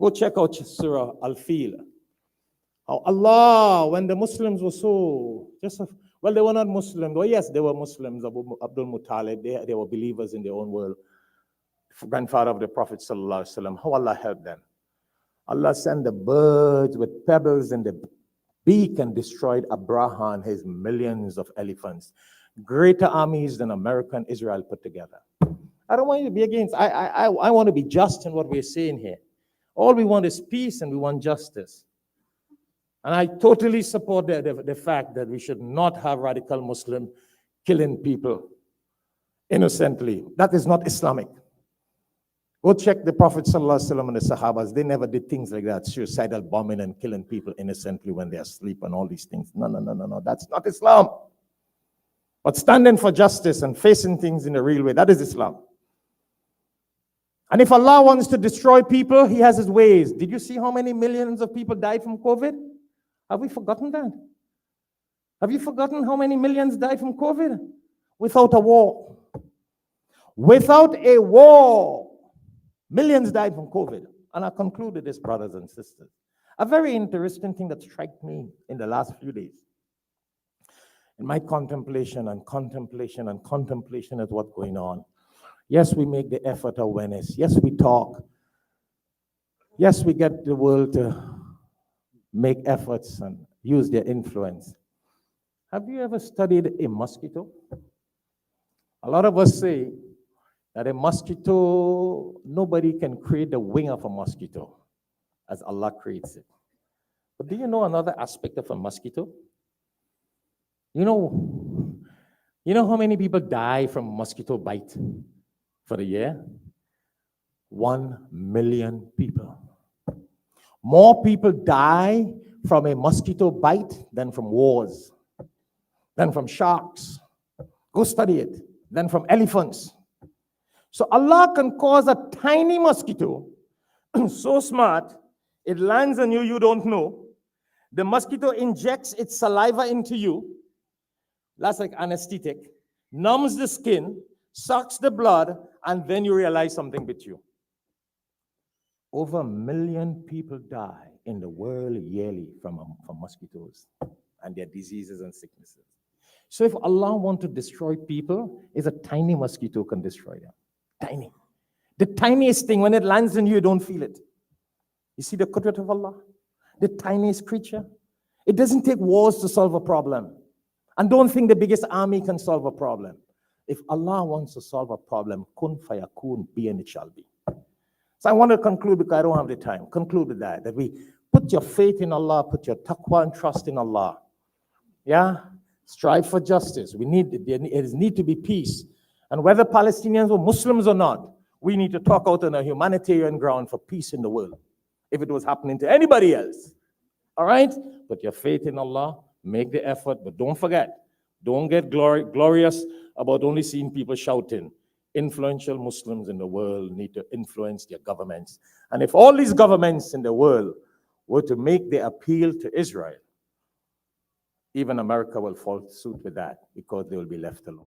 Go check out Surah Al-Fil. How Allah, when the Muslims were so, well, they were not Muslims. Well, yes, they were Muslims. Abdul Muttalib, they were believers in their own world. Grandfather of the Prophet Sallallahu Alaihi Wasallam. How Allah helped them. Allah sent the birds with pebbles in the beak and destroyed Abraha and his millions of elephants. Greater armies than America and Israel put together. I don't want you to be against. I want to be just in what we're saying here. All we want is peace and we want justice. And I totally support the fact that we should not have radical Muslims killing people innocently. That is not Islamic. Go check the Prophet ﷺ and the Sahabas. They never did things like that, suicidal bombing and killing people innocently when they're asleep and all these things. No. That's not Islam. But standing for justice and facing things in a real way, that is Islam. And if Allah wants to destroy people, He has His ways. Did you see how many millions of people died from COVID? Have we forgotten that? Have you forgotten how many millions died from COVID? Without a war. Without a war. Millions died from COVID. And I concluded this, brothers and sisters. A very interesting thing that struck me in the last few days. In my contemplation at what's going on. Yes, we make the effort of awareness. Yes, we talk. Yes, we get the world to make efforts and use their influence. Have you ever studied a mosquito? A lot of us say that a mosquito, nobody can create the wing of a mosquito as Allah creates it. But do you know another aspect of a mosquito? You know how many people die from mosquito bite for the year? 1 million people. More people die from a mosquito bite than from wars, than from sharks. Go study it. Than from elephants. So Allah can cause a tiny mosquito, so smart, it lands on you, you don't know. The mosquito injects its saliva into you. That's like anesthetic. Numbs the skin, sucks the blood, and then you realize something bit you. Over 1 million people die in the world yearly from mosquitoes and their diseases and sicknesses. So if Allah wants to destroy people, it's a tiny mosquito can destroy them. Tiny. The tiniest thing, when it lands on you, you don't feel it. You see the qudrat of Allah? The tiniest creature. It doesn't take wars to solve a problem. And don't think the biggest army can solve a problem. If Allah wants to solve a problem, kun fayakun, be and it shall be. So I want to conclude because I don't have the time. Conclude with that we put your faith in Allah, put your taqwa and trust in Allah. Yeah? Strive for justice. There needs to be peace. And whether Palestinians were Muslims or not, we need to talk out on a humanitarian ground for peace in the world. If it was happening to anybody else. All right? Put your faith in Allah, make the effort, but don't forget, don't get glorious about only seeing people shouting. Influential Muslims in the world need to influence their governments. And if all these governments in the world were to make the appeal to Israel, even America will follow suit with that because they will be left alone.